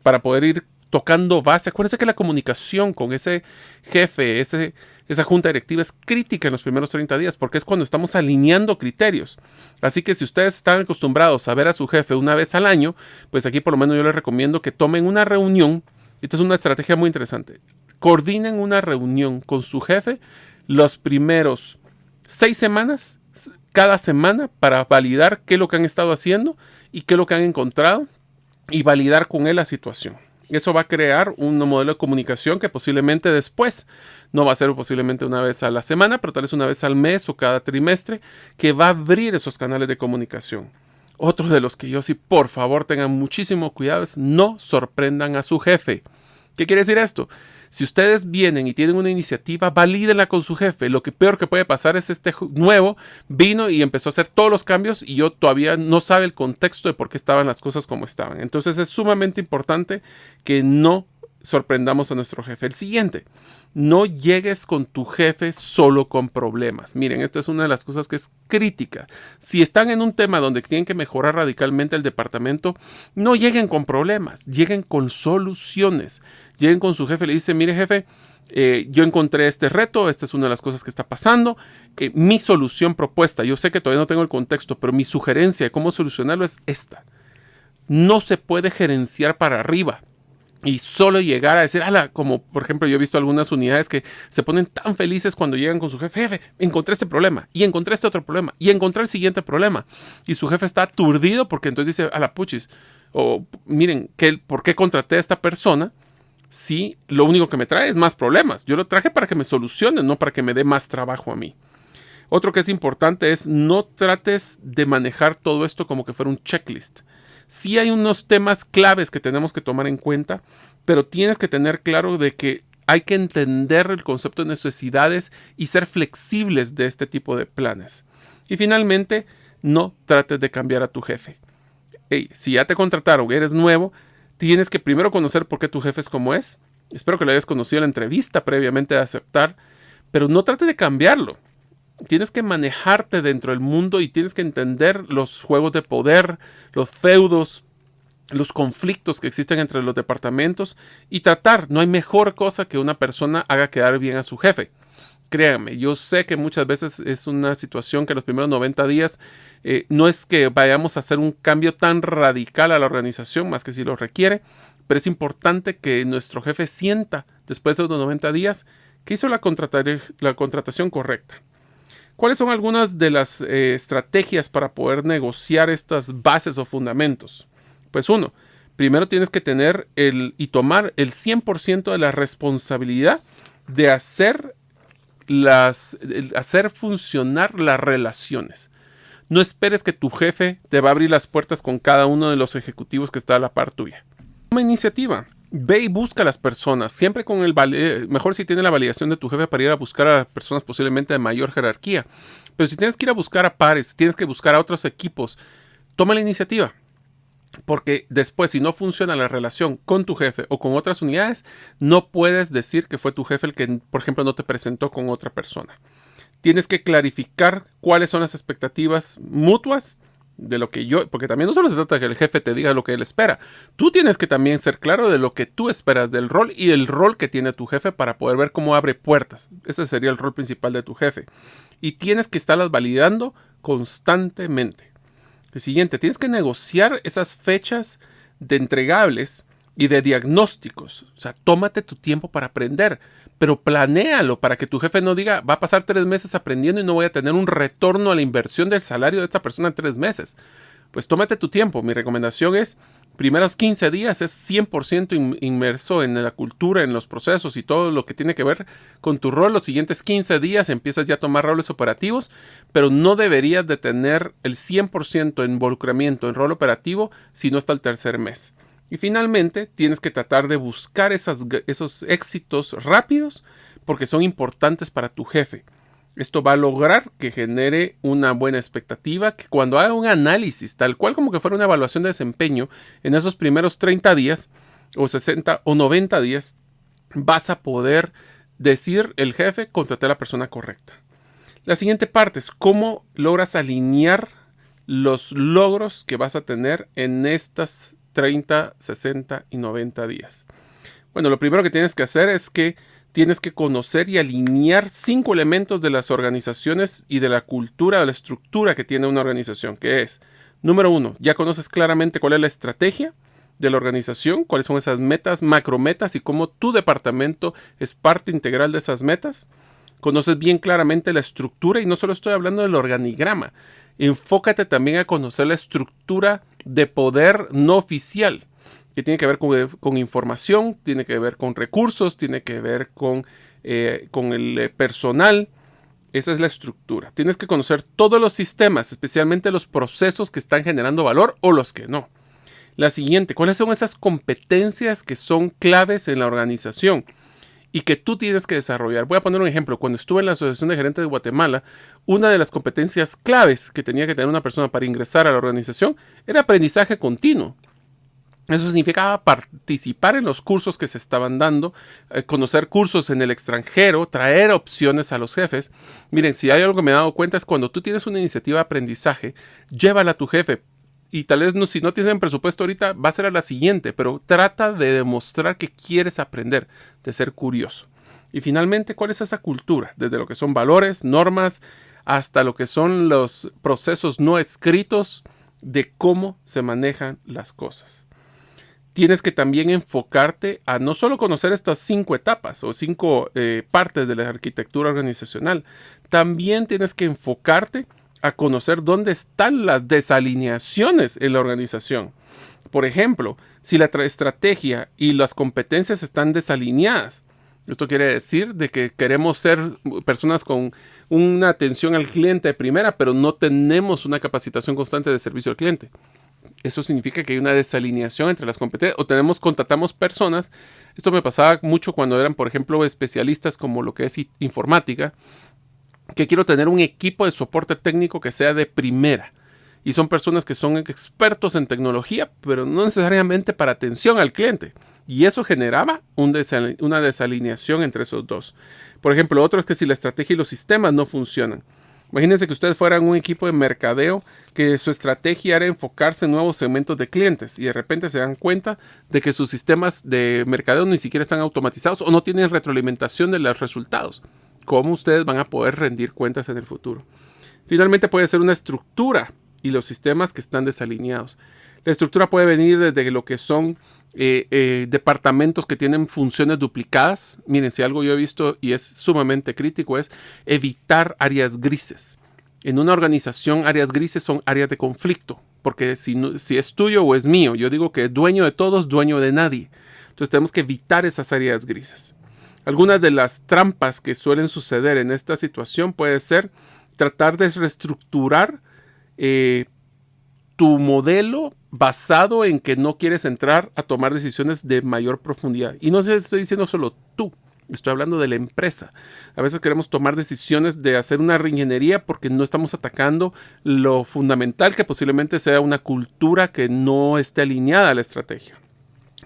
para poder ir tocando base. Acuérdense que la comunicación con ese jefe, esa junta directiva es crítica en los primeros 30 días porque es cuando estamos alineando criterios. Así que si ustedes están acostumbrados a ver a su jefe una vez al año, pues aquí por lo menos yo les recomiendo que tomen una reunión. Esta es una estrategia muy interesante. Coordinen una reunión con su jefe los primeros 6 semanas, cada semana, para validar qué es lo que han estado haciendo y qué es lo que han encontrado y validar con él la situación. Eso va a crear un modelo de comunicación que posiblemente después no va a ser posiblemente una vez a la semana, pero tal vez una vez al mes o cada trimestre, que va a abrir esos canales de comunicación. Otro de los que yo sí, por favor, tengan muchísimo cuidado es no sorprendan a su jefe. ¿Qué quiere decir esto? Si ustedes vienen y tienen una iniciativa, valídenla con su jefe. Lo que peor que puede pasar es este nuevo vino y empezó a hacer todos los cambios y yo todavía no sabe el contexto de por qué estaban las cosas como estaban. Entonces es sumamente importante que no sorprendamos a nuestro jefe. El siguiente, no llegues con tu jefe solo con problemas. Miren, esta es una de las cosas que es crítica. Si están en un tema donde tienen que mejorar radicalmente el departamento, no lleguen con problemas, lleguen con soluciones. Lleguen con su jefe y le dicen, mire jefe, yo encontré este reto, esta es una de las cosas que está pasando, mi solución propuesta, yo sé que todavía no tengo el contexto, pero mi sugerencia de cómo solucionarlo es esta. No se puede gerenciar para arriba y solo llegar a decir, como por ejemplo yo he visto algunas unidades que se ponen tan felices cuando llegan con su jefe, jefe, encontré este problema, y encontré este otro problema, y encontré el siguiente problema, y su jefe está aturdido porque entonces dice, puchis, o miren, ¿por qué contraté a esta persona? Sí, lo único que me trae es más problemas. Yo lo traje para que me solucionen, no para que me dé más trabajo a mí. Otro que es importante es no trates de manejar todo esto como que fuera un checklist. Sí hay unos temas claves que tenemos que tomar en cuenta, pero tienes que tener claro de que hay que entender el concepto de necesidades y ser flexibles de este tipo de planes. Y finalmente, no trates de cambiar a tu jefe. Si ya te contrataron, eres nuevo, tienes que primero conocer por qué tu jefe es como es. Espero que lo hayas conocido en la entrevista previamente de aceptar, pero no trate de cambiarlo. Tienes que manejarte dentro del mundo y tienes que entender los juegos de poder, los feudos, los conflictos que existen entre los departamentos y tratar. No hay mejor cosa que una persona haga quedar bien a su jefe. Créanme, yo sé que muchas veces es una situación que los primeros 90 días no es que vayamos a hacer un cambio tan radical a la organización, más que si lo requiere, pero es importante que nuestro jefe sienta después de los 90 días que hizo la contratación correcta. ¿Cuáles son algunas de las estrategias para poder negociar estas bases o fundamentos? Pues primero tienes que tener y tomar el 100% de la responsabilidad de hacer funcionar las relaciones. No esperes que tu jefe te va a abrir las puertas con cada uno de los ejecutivos que está a la par tuya. Toma iniciativa. Ve y busca a las personas. Siempre con mejor si tiene la validación de tu jefe para ir a buscar a personas posiblemente de mayor jerarquía. Pero si tienes que ir a buscar a pares, si tienes que buscar a otros equipos, toma la iniciativa. Porque después, si no funciona la relación con tu jefe o con otras unidades, no puedes decir que fue tu jefe el que, por ejemplo, no te presentó con otra persona. Tienes que clarificar cuáles son las expectativas mutuas de lo que porque también no solo se trata de que el jefe te diga lo que él espera. Tú tienes que también ser claro de lo que tú esperas del rol y el rol que tiene tu jefe para poder ver cómo abre puertas. Ese sería el rol principal de tu jefe. Y tienes que estarlas validando constantemente. El siguiente, tienes que negociar esas fechas de entregables y de diagnósticos. O sea, tómate tu tiempo para aprender, pero planéalo para que tu jefe no diga, va a pasar 3 meses aprendiendo y no voy a tener un retorno a la inversión del salario de esta persona en 3 meses. Pues tómate tu tiempo. Mi recomendación es, primeros 15 días es 100% inmerso en la cultura, en los procesos y todo lo que tiene que ver con tu rol. Los siguientes 15 días empiezas ya a tomar roles operativos, pero no deberías de tener el 100% de involucramiento en rol operativo sino hasta el tercer mes. Y finalmente tienes que tratar de buscar esos éxitos rápidos porque son importantes para tu jefe. Esto va a lograr que genere una buena expectativa, que cuando haga un análisis, tal cual como que fuera una evaluación de desempeño, en esos primeros 30 días o 60 o 90 días, vas a poder decir el jefe, contraté a la persona correcta. La siguiente parte es cómo logras alinear los logros que vas a tener en estas 30, 60 y 90 días. Bueno, lo primero que tienes que hacer es que tienes que conocer y alinear 5 elementos de las organizaciones y de la cultura, de la estructura que tiene una organización, que es, número 1, ya conoces claramente cuál es la estrategia de la organización, cuáles son esas metas, macrometas y cómo tu departamento es parte integral de esas metas. Conoces bien claramente la estructura y no solo estoy hablando del organigrama. Enfócate también a conocer la estructura de poder no oficial, que tiene que ver con información, tiene que ver con recursos, tiene que ver con el personal. Esa es la estructura. Tienes que conocer todos los sistemas, especialmente los procesos que están generando valor o los que no. La siguiente, ¿cuáles son esas competencias que son claves en la organización y que tú tienes que desarrollar? Voy a poner un ejemplo. Cuando estuve en la Asociación de Gerentes de Guatemala, una de las competencias claves que tenía que tener una persona para ingresar a la organización era aprendizaje continuo. Eso significaba participar en los cursos que se estaban dando, conocer cursos en el extranjero, traer opciones a los jefes. Miren, si hay algo que me he dado cuenta es cuando tú tienes una iniciativa de aprendizaje, llévala a tu jefe. Y tal vez si no tienen presupuesto ahorita, va a ser a la siguiente, pero trata de demostrar que quieres aprender, de ser curioso. Y finalmente, ¿cuál es esa cultura? Desde lo que son valores, normas, hasta lo que son los procesos no escritos de cómo se manejan las cosas. Tienes que también enfocarte a no solo conocer estas 5 etapas o 5 partes de la arquitectura organizacional, también tienes que enfocarte a conocer dónde están las desalineaciones en la organización. Por ejemplo, si la estrategia y las competencias están desalineadas, esto quiere decir de que queremos ser personas con una atención al cliente de primera, pero no tenemos una capacitación constante de servicio al cliente. Eso significa que hay una desalineación entre las competencias o contratamos personas. Esto me pasaba mucho cuando eran, por ejemplo, especialistas como lo que es informática, que quiero tener un equipo de soporte técnico que sea de primera. Y son personas que son expertos en tecnología, pero no necesariamente para atención al cliente. Y eso generaba una desalineación entre esos dos. Por ejemplo, otro es que si la estrategia y los sistemas no funcionan. Imagínense que ustedes fueran un equipo de mercadeo que su estrategia era enfocarse en nuevos segmentos de clientes y de repente se dan cuenta de que sus sistemas de mercadeo ni siquiera están automatizados o no tienen retroalimentación de los resultados. ¿Cómo ustedes van a poder rendir cuentas en el futuro? Finalmente puede ser una estructura y los sistemas que están desalineados. La estructura puede venir desde lo que son departamentos que tienen funciones duplicadas. Miren, si algo yo he visto y es sumamente crítico es evitar áreas grises. En una organización, áreas grises son áreas de conflicto, porque si es tuyo o es mío, yo digo que dueño de todos, dueño de nadie. Entonces tenemos que evitar esas áreas grises. Algunas de las trampas que suelen suceder en esta situación puede ser tratar de reestructurar tu modelo basado en que no quieres entrar a tomar decisiones de mayor profundidad. Y no se estoy diciendo solo tú, estoy hablando de la empresa. A veces queremos tomar decisiones de hacer una reingeniería porque no estamos atacando lo fundamental, que posiblemente sea una cultura que no esté alineada a la estrategia.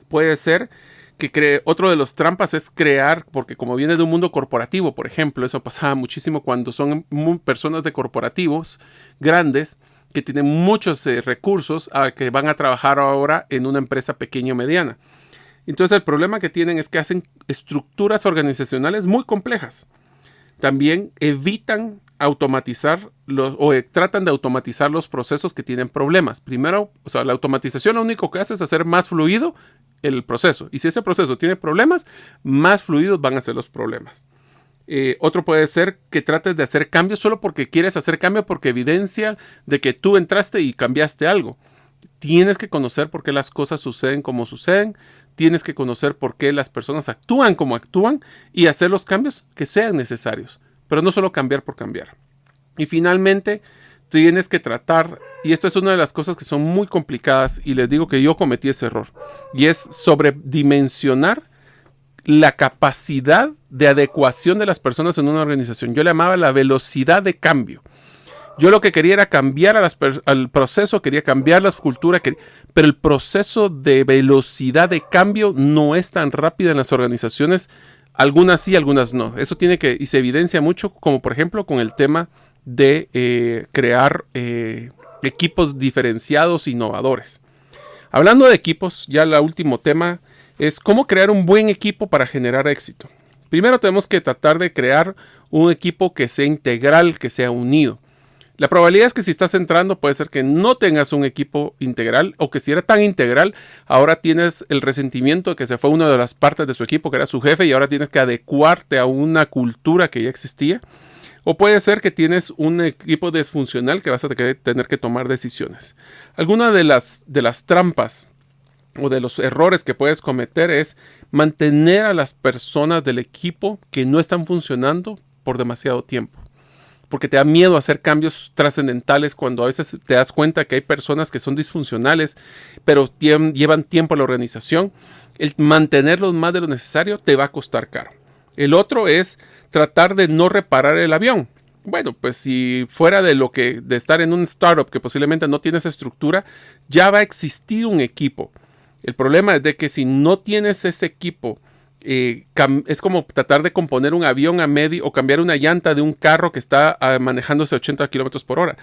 Puede ser que otro de los trampas es crear, porque como viene de un mundo corporativo, por ejemplo, eso pasaba muchísimo cuando son personas de corporativos grandes que tienen muchos recursos que van a trabajar ahora en una empresa pequeña o mediana. Entonces el problema que tienen es que hacen estructuras organizacionales muy complejas. También evitan automatizar tratan de automatizar los procesos que tienen problemas. Primero, o sea, la automatización lo único que hace es hacer más fluido el proceso. Y si ese proceso tiene problemas, más fluidos van a ser los problemas. Otro puede ser que trates de hacer cambios solo porque quieres hacer cambio, porque evidencia de que tú entraste y cambiaste algo. Tienes que conocer por qué las cosas suceden como suceden. Tienes que conocer por qué las personas actúan como actúan y hacer los cambios que sean necesarios. Pero no solo cambiar por cambiar. Y finalmente, tienes que tratar, y esto es una de las cosas que son muy complicadas, y les digo que yo cometí ese error, y es sobredimensionar la capacidad de adecuación de las personas en una organización. Yo le llamaba la velocidad de cambio. Yo lo que quería era cambiar al proceso, quería cambiar las culturas, pero el proceso de velocidad de cambio no es tan rápido en las organizaciones. Algunas sí, algunas no. Eso y se evidencia mucho, como por ejemplo con el tema de crear equipos diferenciados, innovadores. Hablando de equipos, ya el último tema es cómo crear un buen equipo para generar éxito. Primero tenemos que tratar de crear un equipo que sea integral, que sea unido. La probabilidad es que si estás entrando puede ser que no tengas un equipo integral, o que si era tan integral, ahora tienes el resentimiento de que se fue una de las partes de su equipo, que era su jefe, y ahora tienes que adecuarte a una cultura que ya existía. O puede ser que tienes un equipo disfuncional que vas a tener que tomar decisiones. Alguna de las trampas o de los errores que puedes cometer es mantener a las personas del equipo que no están funcionando por demasiado tiempo. Porque te da miedo hacer cambios trascendentales cuando a veces te das cuenta que hay personas que son disfuncionales, pero llevan tiempo en la organización. El mantenerlos más de lo necesario te va a costar caro. El otro es tratar de no reparar el avión. Bueno, pues si fuera de estar en un startup que posiblemente no tienes estructura, ya va a existir un equipo. El problema es de que si no tienes ese equipo, es como tratar de componer un avión a medio o cambiar una llanta de un carro que está manejándose a 80 kilómetros por hora.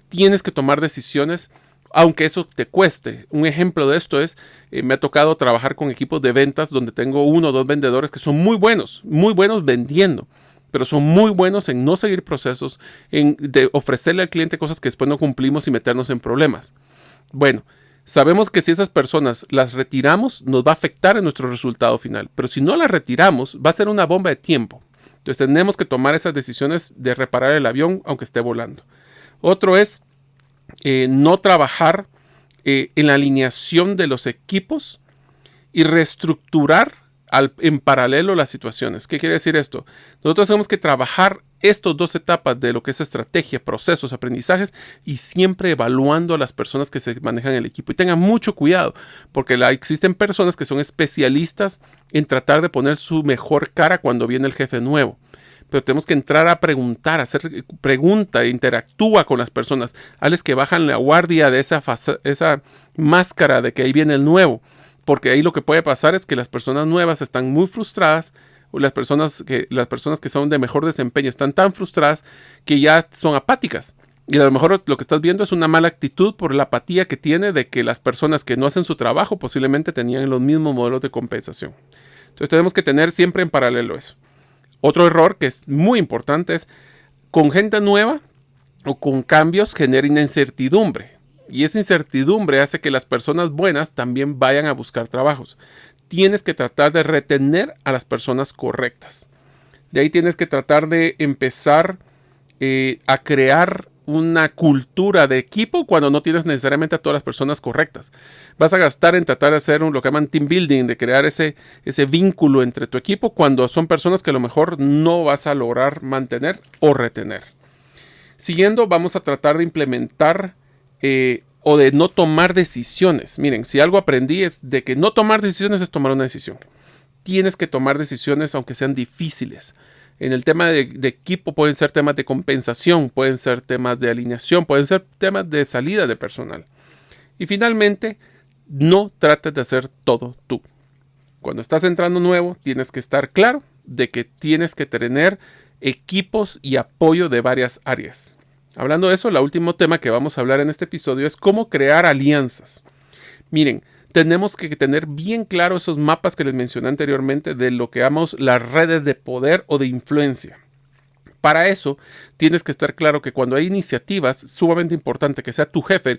Tienes que tomar decisiones, aunque eso te cueste. Un ejemplo de esto es, me ha tocado trabajar con equipos de ventas donde tengo 1 o 2 vendedores que son muy buenos vendiendo, pero son muy buenos en no seguir procesos, de ofrecerle al cliente cosas que después no cumplimos y meternos en problemas. Bueno, sabemos que si esas personas las retiramos, nos va a afectar en nuestro resultado final. Pero si no las retiramos, va a ser una bomba de tiempo. Entonces tenemos que tomar esas decisiones de reparar el avión aunque esté volando. Otro es no trabajar en la alineación de los equipos y reestructurar en paralelo las situaciones. ¿Qué quiere decir esto? Nosotros tenemos que trabajar estas 2 etapas de lo que es estrategia, procesos, aprendizajes, y siempre evaluando a las personas que se manejan en el equipo. Y tengan mucho cuidado, porque existen personas que son especialistas en tratar de poner su mejor cara cuando viene el jefe nuevo. Pero tenemos que entrar a preguntar, hacer pregunta, interactúa con las personas. Hazles que bajan la guardia de esa máscara de que ahí viene el nuevo. Porque ahí lo que puede pasar es que las personas nuevas están muy frustradas, o las personas que son de mejor desempeño están tan frustradas que ya son apáticas. Y a lo mejor lo que estás viendo es una mala actitud por la apatía que tiene de que las personas que no hacen su trabajo posiblemente tenían los mismos modelos de compensación. Entonces tenemos que tener siempre en paralelo eso. Otro error que es muy importante es con gente nueva o con cambios genera incertidumbre. Y esa incertidumbre hace que las personas buenas también vayan a buscar trabajos. Tienes que tratar de retener a las personas correctas. De ahí tienes que tratar de empezar a crear una cultura de equipo cuando no tienes necesariamente a todas las personas correctas. Vas a gastar en tratar de hacer lo que llaman team building, de crear ese vínculo entre tu equipo cuando son personas que a lo mejor no vas a lograr mantener o retener. Siguiendo, vamos a tratar de implementar o de no tomar decisiones. Miren, si algo aprendí es de que no tomar decisiones es tomar una decisión. Tienes que tomar decisiones aunque sean difíciles. En el tema de equipo pueden ser temas de compensación, pueden ser temas de alineación, pueden ser temas de salida de personal. Y finalmente, no trates de hacer todo tú. Cuando estás entrando nuevo, tienes que estar claro de que tienes que tener equipos y apoyo de varias áreas. Hablando de eso, el último tema que vamos a hablar en este episodio es cómo crear alianzas. Miren, tenemos que tener bien claro esos mapas que les mencioné anteriormente de lo que llamamos las redes de poder o de influencia. Para eso, tienes que estar claro que cuando hay iniciativas, es sumamente importante que sea tu jefe,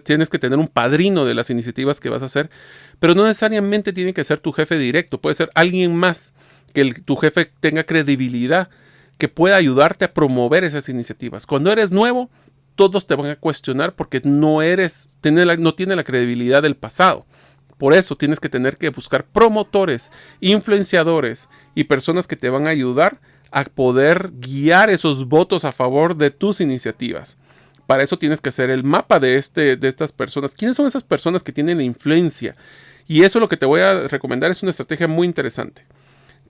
tienes que tener un padrino de las iniciativas que vas a hacer, pero no necesariamente tiene que ser tu jefe directo, puede ser alguien más que tu jefe tenga credibilidad, que pueda ayudarte a promover esas iniciativas. Cuando eres nuevo, todos te van a cuestionar porque no tiene la credibilidad del pasado. Por eso tienes que tener que buscar promotores, influenciadores y personas que te van a ayudar a poder guiar esos votos a favor de tus iniciativas. Para eso tienes que hacer el mapa de estas personas. ¿Quiénes son esas personas que tienen la influencia? Y eso lo que te voy a recomendar es una estrategia muy interesante.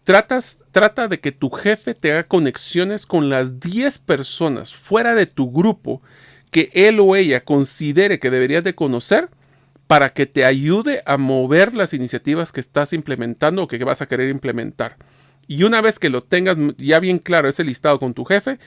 Trata de que tu jefe te haga conexiones con las 10 personas fuera de tu grupo que él o ella considere que deberías de conocer para que te ayude a mover las iniciativas que estás implementando o que vas a querer implementar. Y una vez que lo tengas ya bien claro ese listado con tu jefe,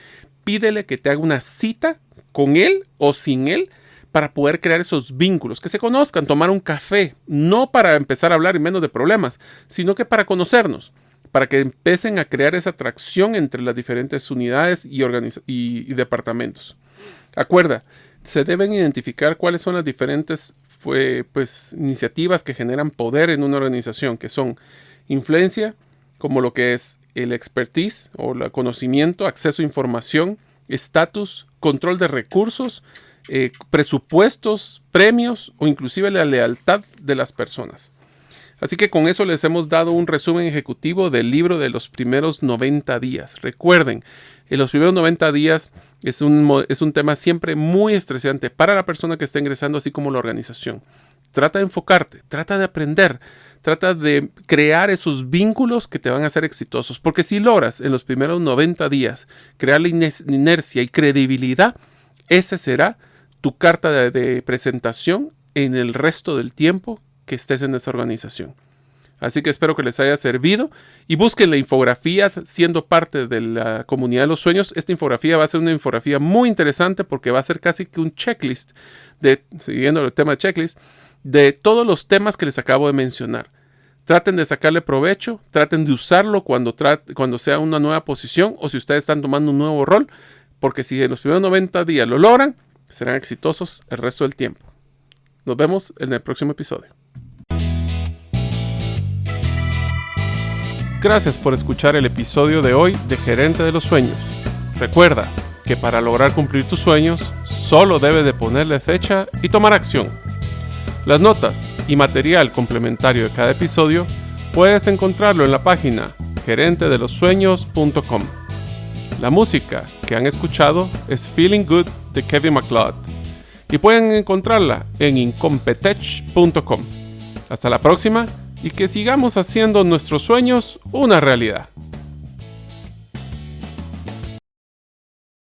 pídele que te haga una cita con él o sin él para poder crear esos vínculos, que se conozcan, tomar un café, no para empezar a hablar y menos de problemas, sino que para conocernos, para que empiecen a crear esa atracción entre las diferentes unidades y departamentos. Acuerda, se deben identificar cuáles son las diferentes iniciativas que generan poder en una organización, que son influencia, como lo que es el expertise o el conocimiento, acceso a información, estatus, control de recursos, presupuestos, premios o inclusive la lealtad de las personas. Así que con eso les hemos dado un resumen ejecutivo del libro de los primeros 90 días. Recuerden, en los primeros 90 días es un tema siempre muy estresante para la persona que está ingresando, así como la organización. Trata de enfocarte, trata de aprender, trata de crear esos vínculos que te van a hacer exitosos. Porque si logras en los primeros 90 días crear la inercia y credibilidad, esa será tu carta de presentación en el resto del tiempo que estés en esa organización. Así que espero que les haya servido y busquen la infografía siendo parte de la comunidad de los sueños. Esta infografía va a ser una infografía muy interesante porque va a ser casi que un checklist, siguiendo el tema de checklist, de todos los temas que les acabo de mencionar. Traten de sacarle provecho, traten de usarlo cuando sea una nueva posición o si ustedes están tomando un nuevo rol, porque si en los primeros 90 días lo logran, serán exitosos el resto del tiempo. Nos vemos en el próximo episodio. Gracias por escuchar el episodio de hoy de Gerente de los Sueños. Recuerda que para lograr cumplir tus sueños, solo debes de ponerle fecha y tomar acción. Las notas y material complementario de cada episodio puedes encontrarlo en la página gerentedelosueños.com. La música que han escuchado es Feeling Good de Kevin MacLeod y pueden encontrarla en incompetech.com. Hasta la próxima y que sigamos haciendo nuestros sueños una realidad.